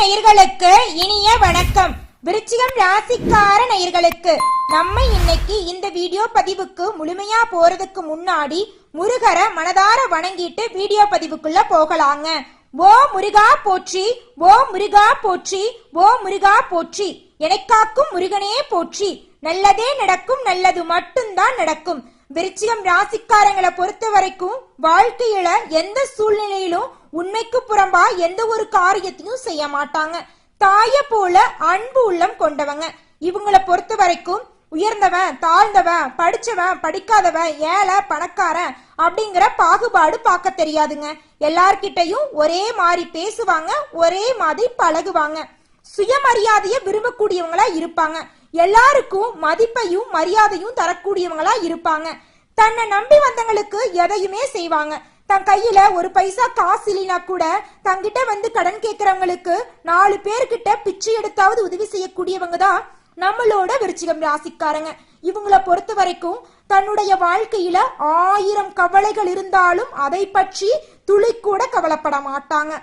நேயர்களுக்கு இனிய வணக்கம். விருச்சிகம் ராசிக்கார நேயர்களுக்கு நம்ம இன்னைக்கு இந்த வீடியோ பதிவுக்கு முழுமையா போறதுக்கு முன்னாடி முருகரை மனதார வணங்கிட்டு வீடியோ பதிவுக்குள்ள போகலாங்க. ஓ முருகா போற்றி, ஓ முருகா போற்றி, ஓ முருகா போற்றி, எனக்காக்கும் முருகனே போற்றி. நல்லதே நடக்கும், நல்லது மட்டும்தான் நடக்கும். விருச்சிகம் ராசிக்காரங்களை பொறுத்த வரைக்கும் வாழ்க்கையில எந்த சூழ்நிலையிலும் உண்மைக்கு புறம்பா எந்த ஒரு காரியத்தையும் செய்ய மாட்டாங்க. தாய போல அன்பு உள்ளம் கொண்டவங்க. இவங்களை பொறுத்த வரைக்கும் உயர்ந்தவன் தாழ்ந்தவன், படிச்சவன் படிக்காதவன், ஏழை பணக்காரன் அப்படிங்கிற பாகுபாடு பார்க்க தெரியாதுங்க. எல்லார்கிட்டையும் ஒரே மாதிரி பேசுவாங்க, ஒரே மாதிரி பழகுவாங்க. சுயமரியாதைய விரும்பக்கூடியவங்களா இருப்பாங்க. எல்லாருக்கும் மதிப்பையும் மரியாதையும் தரக்கூடியவங்களா இருப்பாங்க. தன்னை நம்பி வந்தவங்களுக்கு எதையுமே செய்வாங்க. தன் கையில ஒரு பைசா காசு இல்லைனா கூட தங்கிட்ட வந்து கடன் கேட்கறவங்களுக்கு 4 பேர்கிட்ட பிச்சை எடுத்தாவது உதவி செய்யக்கூடியவங்க தான் நம்மளோட விருச்சிகம் ராசிக்காரங்க. இவங்களை பொறுத்த வரைக்கும் தன்னுடைய வாழ்க்கையில 1000 கவலைகள் இருந்தாலும் அதை பற்றி துளி கூட கவலைப்பட மாட்டாங்க.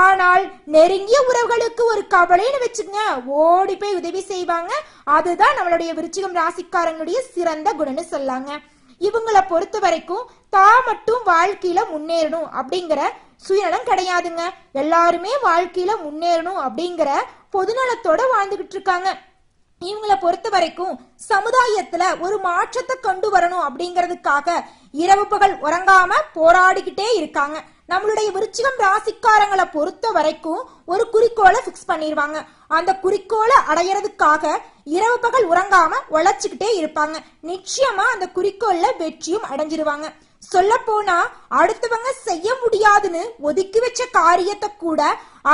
ஆனால் நெருங்கிய உறவுகளுக்கு ஒரு கவலைன்னு வச்சுக்கங்க, ஓடி போய் உதவி செய்வாங்க. அதுதான் நம்மளுடைய விருச்சிகம் ராசிக்காரங்களுடைய சிறந்த குணம்னு சொல்லாங்க. இவங்களை பொறுத்த வரைக்கும் தான் மட்டும் வாழ்க்கையில முன்னேறணும் அப்படிங்கிற சுயநலம் கிடையாதுங்க. எல்லாருமே வாழ்க்கையில முன்னேறணும் அப்படிங்கிற பொதுநலத்தோட வாழ்ந்துகிட்டு இருக்காங்க. இவங்களை பொறுத்த வரைக்கும் சமுதாயத்துல ஒரு மாற்றத்தை கொண்டு வரணும் அப்படிங்கிறதுக்காக இரவு பகல் உறங்காம போராடிக்கிட்டே இருக்காங்க. நம்மளுடைய விருச்சிகம் ராசிக்காரங்களை பொறுத்த வரைக்கும் ஒரு குறிக்கோளை பிக்ஸ் பண்ணிடுவாங்க. அந்த குறிக்கோளை அடையறதுக்காக இரவு பகல் உறங்காம உழைச்சுக்கிட்டே இருப்பாங்க. நிச்சயமா அந்த குறிக்கோள்ல வெற்றியும் அடைஞ்சிருவாங்க. சொல்ல போனா அடுத்தவங்க செய்ய முடியாதுன்னு ஒதுக்கி வச்ச காரியத்தை கூட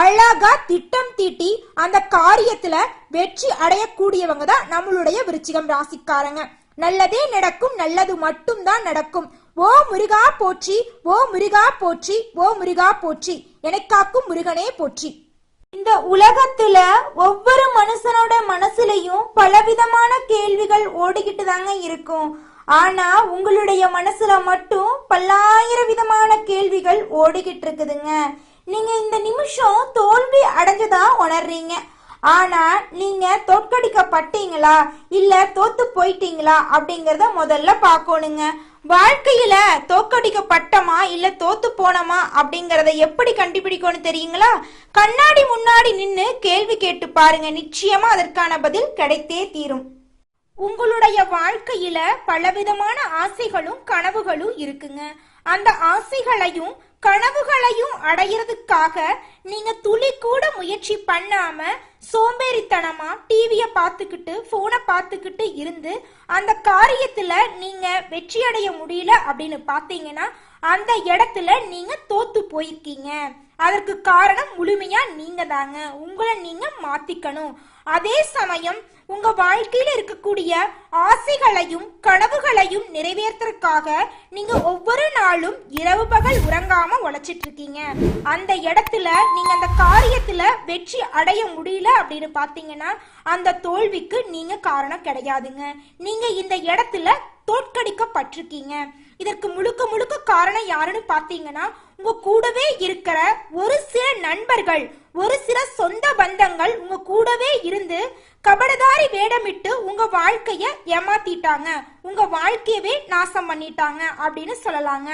அழகா திட்டம் தீட்டி அந்த காரியத்துல வெற்றி அடையக்கூடியவங்க தான் நம்மளுடைய விருச்சிகம் ராசிக்காரங்க. நல்லதே நடக்கும், நல்லது மட்டும் தான் நடக்கும். ஓ முருகா போற்றி, ஓ முருகா போற்றி, ஓ முருகா போற்றி, எனக்காக்கும் முருகனே போற்றி. இந்த உலகத்துல ஒவ்வொரு மனுஷனோட மனசுலயும் பலவிதமான கேள்விகள் ஓடிக்கிட்டு தாங்க இருக்கும். ஆனா உங்களுடைய மனசுல மட்டும் பல்லாயிரம் விதமான கேள்விகள் ஓடிக்கிட்டு இருக்குதுங்க. நீங்க இந்த நிமிஷம் தோல்வி அடைஞ்சதா உணர்றீங்க. ஆனா நீங்க தோற்கடிக்கப்பட்டீங்களா இல்ல தோத்து போயிட்டீங்களா அப்படிங்கறத முதல்ல பாக்கணுங்க. வாழ்க்கையில தோற்கடிக்கப்பட்டமா இல்ல தோத்து போனமா அப்படிங்கறத எப்படி கண்டுபிடிக்கணும் தெரியுங்களா? கண்ணாடி முன்னாடி நின்னு கேள்வி கேட்டு பாருங்க, நிச்சயமா அதற்கான பதில் கிடைத்தே தீரும். உங்களுடைய வாழ்க்கையில பலவிதமான ஆசைகளும் கனவுகளும் இருக்குங்க. அந்த ஆசைகளையும் கனவுகளையும் அடையிறதுக்காக நீங்க துளி கூட முயற்சி பண்ணாம சோம்பேறித்தனமா டிவிய பார்த்துக்கிட்டு போனை பார்த்துக்கிட்டு இருந்து அந்த காரியத்துல நீங்க வெற்றி அடைய முடியல அப்படின்னு பாத்தீங்கன்னா அந்த இடத்துல நீங்க தோத்து போயிருக்கீங்க. அதற்கு காரணம் முழுமையா நீங்க தாங்க. உங்களை நீங்க மாத்திக்கணும். அதே சமயம் உங்க வாழ்க்கையில இருக்கக்கூடிய ஆசைகளையும் கனவுகளையும் நிறைவேற்றறதுக்காக நீங்க ஒவ்வொரு நாளும் இரவு பகல் உறங்காம உழைச்சிட்டு இருக்கீங்க. அந்த இடத்துல நீங்க அந்த காரியத்துல வெற்றி அடைய முடியல அப்படின்னு பாத்தீங்கன்னா அந்த தோல்விக்கு நீங்க காரணம் கிடையாதுங்க. நீங்க இந்த இடத்துல தோற்கடிக்கப்பட்டிருக்கீங்க. இதற்கு முழுக்க முழுக்க காரணம் யாருன்னு பாத்தீங்கன்னா உங்க கூடவே இருக்கிற ஒரு சில நண்பர்கள், ஒரு சில சொந்த பந்தங்கள் உங்க கூடவே இருந்து கபடதாரி வேடமிட்டு உங்க வாழ்க்கைய ஏமாத்திட்டாங்க, உங்க வாழ்க்கையவே நாசம் பண்ணிட்டாங்க அப்படின்னு சொல்லலாங்க.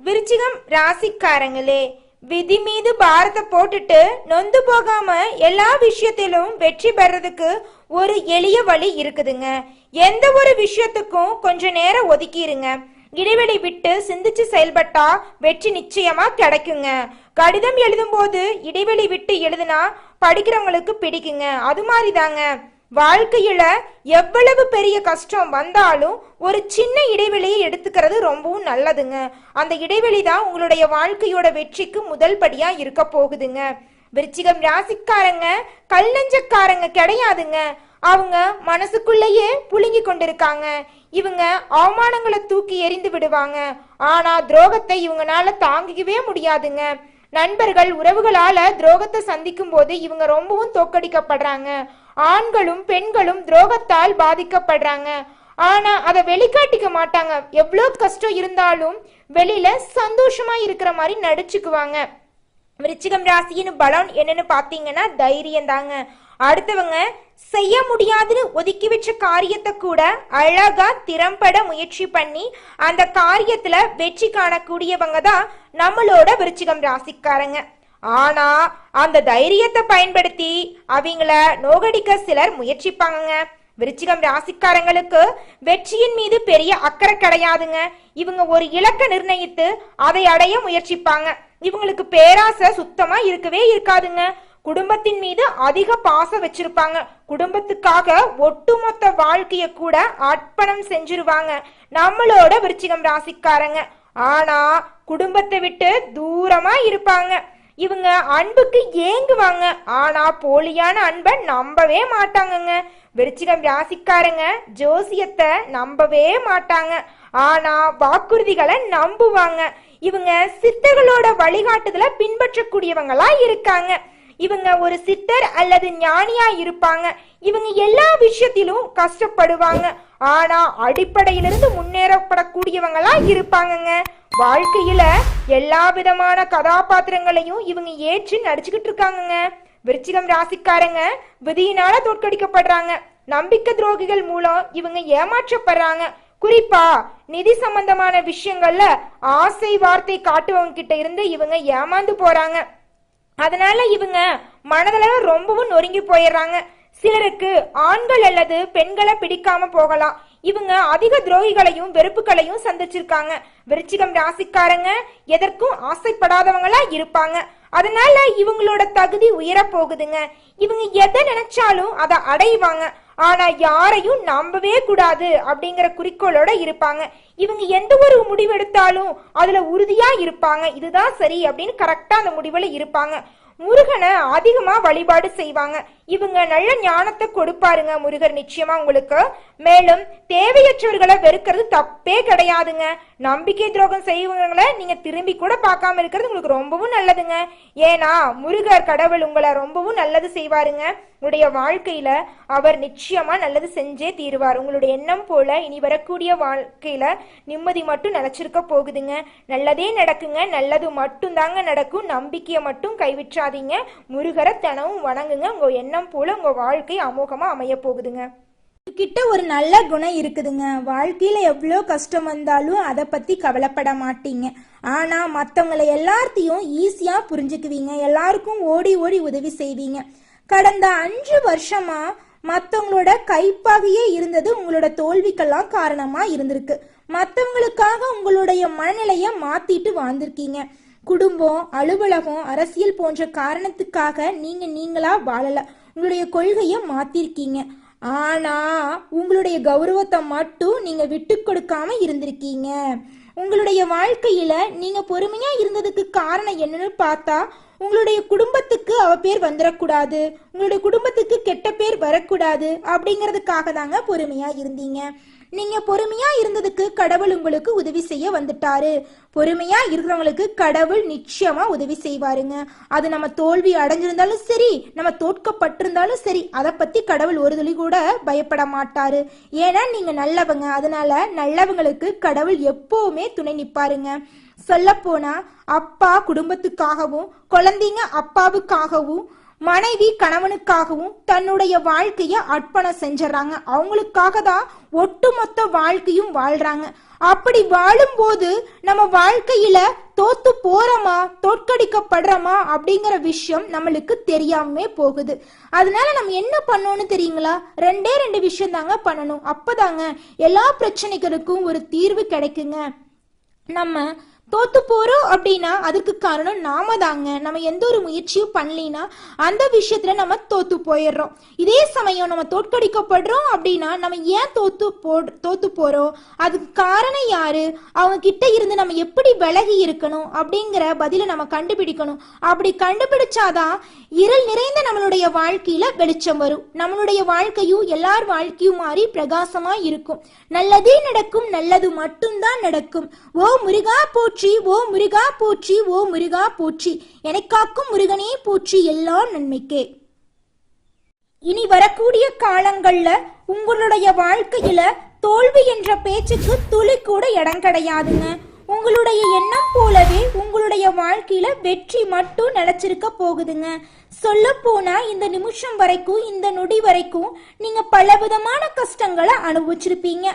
விருச்சிகம் ராசிக்காரங்களே, விதி மீது பாரத்தை போட்டுட்டு நொந்து போகாம எல்லா விஷயத்திலும் வெற்றி பெறதுக்கு ஒரு எளிய வழி இருக்குதுங்க. எந்த ஒரு விஷயத்துக்கும் கொஞ்ச நேரம் ஒதுக்கிருங்க. இடைவெளி விட்டு சிந்திச்சு செயல்பட்டா வெற்றி நிச்சயமா கிடைக்குங்க. கடிதம் எழுதும் போது இடைவெளி விட்டு எழுதுனா படிக்கிறவங்களுக்கு பிடிக்குங்க. அது மாதிரி தாங்க வாழ்க்கையில எவ்வளவு பெரிய கஷ்டம் வந்தாலும் ஒரு சின்ன இடைவெளியை எடுத்துக்கிறது ரொம்பவும் நல்லதுங்க. அந்த இடைவெளி தான் உங்களுடைய வாழ்க்கையோட வெற்றிக்கு முதல் படியா இருக்க போகுதுங்க. விருச்சிகம் ராசிக்காரங்க கல் நெஞ்சக்காரங்க கிடையாதுங்க. அவங்க மனசுக்குள்ளேயே புழுங்கி கொண்டிருக்காங்க. இவங்க அவமானங்களை தூக்கி எறிந்து விடுவாங்க. ஆனா துரோகத்தை இவங்கனால தாங்கிக்கவே முடியாதுங்க. நண்பர்கள் உறவுகளால துரோகத்தை சந்திக்கும் போது இவங்க ரொம்பவும் தோற்கடிக்கப்படுறாங்க. ஆண்களும் பெண்களும் துரோகத்தால் பாதிக்கப்படுறாங்க. ஆனா அதை வெளிக்காட்டிக்க மாட்டாங்க. எவ்வளவு கஷ்டம் இருந்தாலும் வெளியில சந்தோஷமா இருக்கிற மாதிரி நடிச்சுக்குவாங்க. விருச்சிகம் ராசியின் பலம் என்னன்னு பாத்தீங்கன்னா தைரியம் தாங்க. அடுத்தவங்க செய்ய முடியாதுன்னு ஒதுக்கி வச்ச காரியத்தை கூட அழகா திறம்பட முயற்சி பண்ணி அந்த காரியத்துல வெற்றி காணக்கூடியவங்க தான் நம்மளோட விருச்சிகம் ராசிக்காரங்க. ஆனா அந்த தைரியத்தை பயன்படுத்தி அவங்கள நோகடிக்க சிலர் முயற்சிப்பாங்க. விருச்சிகம் ராசிக்காரங்களுக்கு வெற்றியின் மீது பெரிய அக்கறை கிடையாதுங்க. இவங்க ஒரு இலக்கை நிர்ணயித்து அதை அடைய முயற்சிப்பாங்க. இவங்களுக்கு பேராசை சுத்தமா இருக்கவே இருக்காதுங்க. குடும்பத்தின் மீது அதிக பாசம் வச்சிருப்பாங்க. குடும்பத்துக்காக ஒட்டுமொத்த வாழ்க்கைய கூட அர்ப்பணம் செஞ்சிருவாங்க நம்மளோட விருச்சிகம் ராசிக்காரங்க. ஆனா குடும்பத்தை விட்டு தூரமா இருப்பாங்க. இவங்க அன்புக்கு ஏங்குவாங்க. ஆனா போலியான அன்பை நம்பவே மாட்டாங்கங்க. விருச்சிகம் ராசிக்காரங்க ஜோசியத்தை நம்பவே மாட்டாங்க. ஆனா வாக்குறுதிகளை நம்புவாங்க. இவங்க சித்தர்களோட வழிகாட்டுதல பின்பற்றக்கூடியவங்களா இருக்காங்க. இவங்க ஒரு சித்தர் அல்லது ஞானியா இருப்பாங்க. இவங்க எல்லா விஷயத்திலும் கஷ்டப்படுவாங்க. ஆனா அடிப்படையிலிருந்து முன்னேறப்படக்கூடியவங்களா இருப்பாங்கங்க. வாழ்க்கையில எல்லா விதமான கதாபாத்திரங்களையும் இவங்க ஏற்று நடிச்சுக்கிட்டு இருக்காங்க. விருச்சிகம் ராசிக்காரங்க விதியினால தோற்கடிக்கப்படுறாங்க. நம்பிக்கை துரோகிகள் மூலம் இவங்க ஏமாற்றப்படுறாங்க. குறிப்பா நிதி சம்பந்தமான விஷயங்கள்ல ஆசை வார்த்தை காட்டுவவங்க கிட்ட இருந்து இவங்க ஏமாந்து போறாங்க. அதனால இவங்க மனதளவு ரொம்பவும் நொறுங்கி போயிடுறாங்க. சிலருக்கு ஆண்கள் அல்லது பெண்களை பிடிக்காம போகலாம். இவங்க அதிக துரோகிகளையும் வெறுப்புகளையும் சந்திச்சிருக்காங்க. விருச்சிகம் ராசிக்காரங்க எதற்கும் ஆசைப்படாதவங்களா இருப்பாங்க. அதனால இவங்களோட தகுதி உயர போகுதுங்க. இவங்க எதை நினைச்சாலும் அதை அடைவாங்க. ஆனா யாரையும் நம்பவே கூடாது அப்படிங்கிற குறிக்கோளோட இருப்பாங்க. இவங்க எந்த ஒரு முடிவெடுத்தாலும் அதுல உறுதியா இருப்பாங்க. இதுதான் சரி அப்படின்னு கரெக்டா அந்த முடிவுல இருப்பாங்க. முருகனை அதிகமா வழிபாடு செய்வாங்க. இவங்க நல்ல ஞானத்தை கொடுப்பாருங்க முருகர் நிச்சயமா உங்களுக்கு. மேலும் தேவையற்றவர்களை வெறுக்கிறது தப்பே கிடையாதுங்க. நம்பிக்கை துரோகம் செய்வங்களை நீங்க திரும்பி கூட பார்க்காம இருக்கிறது உங்களுக்கு ரொம்பவும் நல்லதுங்க. ஏன்னா முருகர் கடவுள் உங்களை ரொம்பவும் நல்லது செய்வாருங்க. உங்களுடைய வாழ்க்கையில அவர் நிச்சயமா நல்லது செஞ்சே தீருவார். உங்களுடைய எண்ணம் போல இனி வரக்கூடிய வாழ்க்கையில நிம்மதி மட்டும் நினைச்சிருக்க போகுதுங்க. நல்லதே நடக்குங்க. நல்லது மட்டும் தாங்க நடக்கும். நம்பிக்கையை மட்டும் கைவிற்றாதீங்க. முருகரை தினமும் வணங்குங்க. உங்க எண்ணம் போல உங்க வாழ்க்கை அமோகமா அமைய போகுதுங்க. கிட்ட ஒரு நல்ல குணம் இருக்குதுங்க. வாழ்க்கையில எவ்வளோ கஷ்டம் வந்தாலும் அதை பத்தி கவலைப்பட மாட்டீங்க. ஆனா மற்றவங்களை எல்லாத்தையும் ஈஸியா புரிஞ்சுக்குவீங்க. எல்லாருக்கும் ஓடி ஓடி உதவி செய்வீங்க. கடந்த 5 வருஷமா மற்றவங்களோட கைப்பாகையே இருந்தது உங்களோட தோல்விக்கெல்லாம் காரணமா இருந்திருக்கு. மற்றவங்களுக்காக உங்களுடைய மனநிலையை மாத்திட்டு வாழ்ந்திருக்கீங்க. குடும்பம், அலுவலகம், அரசியல் போன்ற காரணத்துக்காக நீங்களா வாழல. உங்களுடைய கொள்கையை மாத்திருக்கீங்க. ஆனா உங்களுடைய கௌரவத்தை மட்டும் நீங்க விட்டு கொடுக்காம இருந்திருக்கீங்க. உங்களுடைய வாழ்க்கையில நீங்க பொறுமையா இருந்ததுக்கு காரணம் என்னன்னு பார்த்தா, உங்களுடைய குடும்பத்துக்கு அவ பேர் வந்துடக்கூடாது, உங்களுடைய குடும்பத்துக்கு கெட்ட பேர் வரக்கூடாது அப்படிங்கிறதுக்காக தாங்க பொறுமையா இருந்தீங்க. நீங்க பொறுமையா இருந்ததுக்கு கடவுள் உங்களுக்கு உதவி செய்ய வந்துட்டாரு. பொறுமையா இருக்கிறவங்களுக்கு கடவுள் நிச்சயமா உதவி செய்வாருங்க. அது நம்ம தோல்வி அடைஞ்சிருந்தாலும் சரி, நம்ம தோற்கப்பட்டிருந்தாலும் சரி, அதை பத்தி கடவுள் ஒரு துளி கூட பயப்பட மாட்டாரு. ஏன்னா நீங்க நல்லவங்க. அதனால நல்லவங்களுக்கு கடவுள் எப்பவுமே துணை நிப்பாருங்க. சொல்ல போனா அப்பா குடும்பத்துக்காகவும், குழந்தைங்க அப்பாவுக்காகவும், மனைவி கணவனுக்காகவும் தன்னுடைய வாழ்க்கைய அர்ப்பணம் செஞ்சிடறாங்க. அவங்களுக்காக தான் ஒட்டுமொத்த வாழ்க்கையும் வாழ்றாங்க. அப்படி வாழும்போது நம்ம வாழ்க்கையில தோத்து போறோமா, தோற்கடிக்கப்படுறோமா அப்படிங்கிற விஷயம் நம்மளுக்கு தெரியாம போகுது. அதனால நம்ம என்ன பண்ணணும்னு தெரியுங்களா? 2 விஷயம் தாங்க பண்ணணும். அப்பதாங்க எல்லா பிரச்சனைகளுக்கும் ஒரு தீர்வு கிடைக்குங்க. நம்ம தோத்து போறோம் அப்படின்னா அதுக்கு காரணம் நாம தாங்க. நம்ம எந்த ஒரு முயற்சியும் பண்ணலினா அந்த விஷயத்துல நம்ம தோத்து போயிடுறோம். இதே சமயம் நம்ம தோற்கடிக்கப்படுறோம் அப்படின்னா நம்ம ஏன் தோத்து போறோம், அதுக்கு காரணம் யாரு, அவங்க கிட்ட இருந்து நம்ம எப்படி விலகி இருக்கணும் அப்படிங்கிற பதில நம்ம கண்டுபிடிக்கணும். அப்படி கண்டுபிடிச்சாதான் இருள் நிறைந்த நம்மளுடைய வாழ்க்கையில வெளிச்சம் வரும். நம்மளுடைய வாழ்க்கையும் எல்லார் வாழ்க்கையும் மாறி பிரகாசமா இருக்கும். நல்லதே நடக்கும், நல்லது மட்டும்தான் நடக்கும். ஓ முருகா போற்றி, ஓ முருகா போற்றி, ஓ முருகா போற்றி, எனக்காக்கும் முருகனே போற்றி, எல்லாம் நன்மைக்கே. இனி வரக்கூடிய காலங்கள்ல உங்களுடைய வாழ்க்கையில தோல்வி என்ற பேச்சுக்கு துளி கூட இடம் கிடையாதுங்க. உங்களுடைய எண்ணம் போலவே உங்களுடைய வாழ்க்கையில வெற்றி மட்டும் நிலைச்சிருக்க போகுதுங்க. சொல்ல போனா இந்த நிமிஷம் வரைக்கும், இந்த நொடி வரைக்கும் நீங்க பலவிதமான கஷ்டங்களை அனுபவிச்சிருப்பீங்க.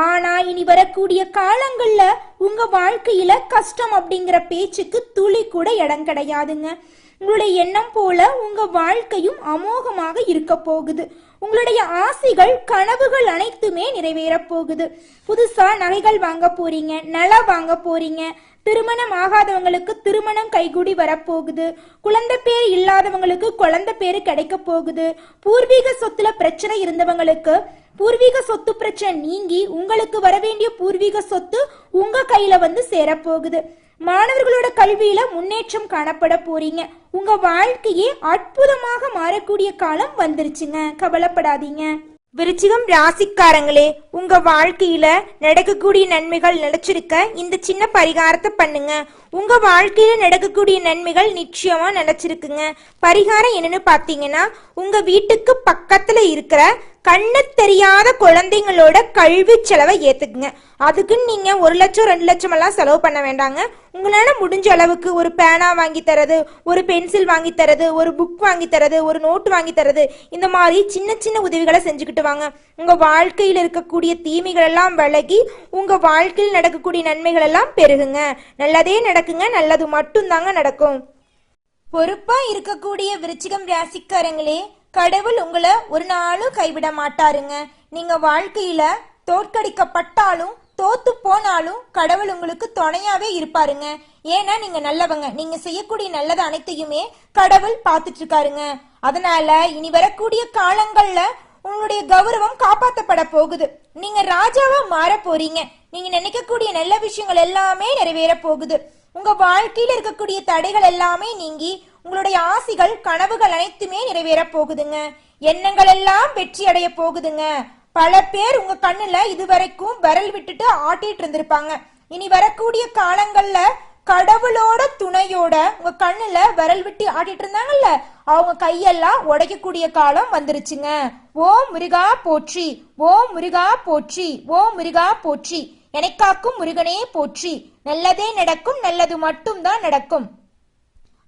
ஆனா இனி வரக்கூடிய காலங்கள்ல உங்க வாழ்க்கையில கஷ்டம் அப்படிங்கிற பேச்சுக்கு துளி கூட இடம் கிடையாதுங்க. உங்களுடைய எண்ணம் போல உங்க வாழ்க்கையும் அமோகமாக இருக்க போகுது. உங்களுடைய ஆசைகள், கனவுகள் அனைத்துமே நிறைவேற போகுது. புதுசா நகைகள் வாங்க போறீங்க, நிலம் வாங்க போறீங்க. திருமணம் ஆகாதவங்களுக்கு திருமணம் கைகூடி வரப்போகுது. குழந்தை பேர் இல்லாதவங்களுக்கு குழந்தை பேரு கிடைக்க போகுது. பூர்வீக சொத்துல பிரச்சனை இருந்தவங்களுக்கு பூர்வீக சொத்து பிரச்சனை நீங்கி உங்களுக்கு வர வேண்டிய பூர்வீக சொத்து உங்க கையில வந்து சேரப்போகுது. மாணவர்களோட கல்வியில முன்னேற்றம் காணப்பட போறீங்க. உங்க வாழ்க்கையே அற்புதமாக மாறக்கூடிய காலம் வந்துருச்சுங்க. கவலைப்படாதீங்க. விருச்சிகம் ராசிக்காரங்களே, உங்க வாழ்க்கையில நடக்கக்கூடிய நன்மைகள் நினைச்சிருக்க இந்த சின்ன பரிகாரத்தை பண்ணுங்க. உங்க வாழ்க்கையில நடக்கக்கூடிய நன்மைகள் நிச்சயமா நினைச்சிருக்குங்க. பரிகாரம் என்னன்னு பாத்தீங்கன்னா, உங்க வீட்டுக்கு பக்கத்துல இருக்கிற கண்ணு தெரியாத குழந்தைங்களோட கல்வி செலவை ஏத்துக்குங்க. அதுக்குன்னு நீங்க 1 லட்சம் 2 லட்சம் எல்லாம் செலவு பண்ண வேண்டாங்க. உங்களால முடிஞ்ச அளவுக்கு ஒரு பேனா வாங்கி தரது, ஒரு பென்சில் வாங்கி தரது, ஒரு புக் வாங்கி தரது, ஒரு நோட்டு வாங்கி தரது, இந்த மாதிரி சின்ன சின்ன உதவிகளை செஞ்சுக்கிட்டு வாங்க. உங்க வாழ்க்கையில் இருக்கக்கூடிய தீமைகள் எல்லாம் விலகி உங்க வாழ்க்கையில் நடக்கக்கூடிய நன்மைகள் எல்லாம் பெருகுங்க. நல்லதே நடக்குங்க. நல்லது மட்டும் தாங்க நடக்கும். பொறுப்பா இருக்கக்கூடிய விருச்சிகம் ராசிக்காரங்களே, கடவுள் உங்களை ஒரு நாளும் கைவிட மாட்டாருங்க. நீங்க வாழ்க்கையில தோற்கடிக்கப்பட்டாலும் தோத்து போனாலும் கடவுள் உங்களுக்கு துணையாவே இருப்பாருங்க. ஏன்னா நீங்க நல்லவங்க. நீங்க செய்யக்கூடிய நல்லது அனைத்தையுமே கடவுள் பார்த்துட்டு இருக்காருங்க. அதனால இனி வரக்கூடிய காலங்கள்ல உங்களுடைய கௌரவம் காப்பாற்றப்பட போகுது. நீங்க ராஜாவா மாற போறீங்க. நீங்க நினைக்கக்கூடிய நல்ல விஷயங்கள் எல்லாமே நிறைவேற போகுது. உங்க வாழ்க்கையில இருக்கக்கூடிய தடைகள் எல்லாமே நீங்கி உங்களுடைய ஆசைகள், கனவுகள் அனைத்துமே நிறைவேற போகுதுங்க. எண்ணங்கள் எல்லாம் வெற்றி அடைய போகுதுங்க. பல பேர் உங்க கண்ணுல இதுவரைக்கும் விரல் விட்டுட்டு ஆட்டிட்டு இருந்திருப்பாங்க. இனி வரக்கூடிய காலங்கள்ல கடவுளோட துணையோட உங்க கண்ணுல விரல் விட்டு ஆட்டிட்டு இருந்தாங்கல்ல, அவங்க கையெல்லாம் உடைக்கக்கூடிய காலம் வந்துருச்சுங்க. ஓம் முருகா போற்றி, ஓம் முருகா போற்றி, ஓம் முருகா போற்றி. எனக்காக்கும் முருகனே போற்றி. நல்லதே நடக்கும். நல்லது மட்டும் தான் நடக்கும்.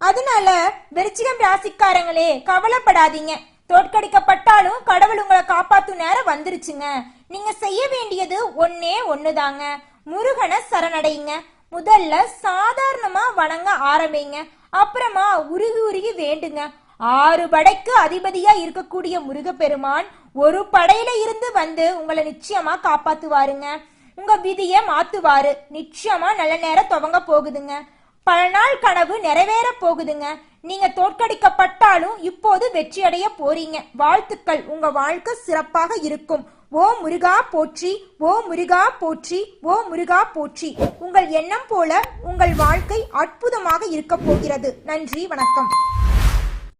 அதனால விருச்சிகம் ராசிக்காரங்களே, கவலைப்படாதீங்க. தோற்கடிக்கப்பட்டாலும் கடவுள் உங்களை காப்பாத்தும் நேரம் வந்துருச்சுங்க. நீங்க செய்ய வேண்டியது ஒன்னே ஒண்ணுதாங்க. முருகனை சரணடைங்க. முதல்ல சாதாரணமா வணங்க ஆரம்பிங்க. அப்புறமா உருகி உருகி வேண்டுங்க. 6 படைக்கு அதிபதியா இருக்கக்கூடிய முருகப்பெருமான் ஒரு படையில இருந்து வந்து உங்களை நிச்சயமா காப்பாத்துவாருங்க. உங்க விதியை மாத்துவாரு. நிச்சயமா நல்ல நேரம் துவங்க போகுதுங்க. பல நாள் கனவு நிறைவேற போகுதுங்க. நீங்க தோற்கடிக்கப்பட்டாலும் இப்போது வெற்றி அடைய போறீங்க. வாழ்த்துக்கள். உங்க வாழ்க்கை சிறப்பாக இருக்கும். ஓம் முருகா போற்றி, ஓம் முருகா போற்றி, ஓம் முருகா போற்றி. உங்கள் எண்ணம் போல உங்கள் வாழ்க்கை அற்புதமாக இருக்க போகிறது. நன்றி, வணக்கம்.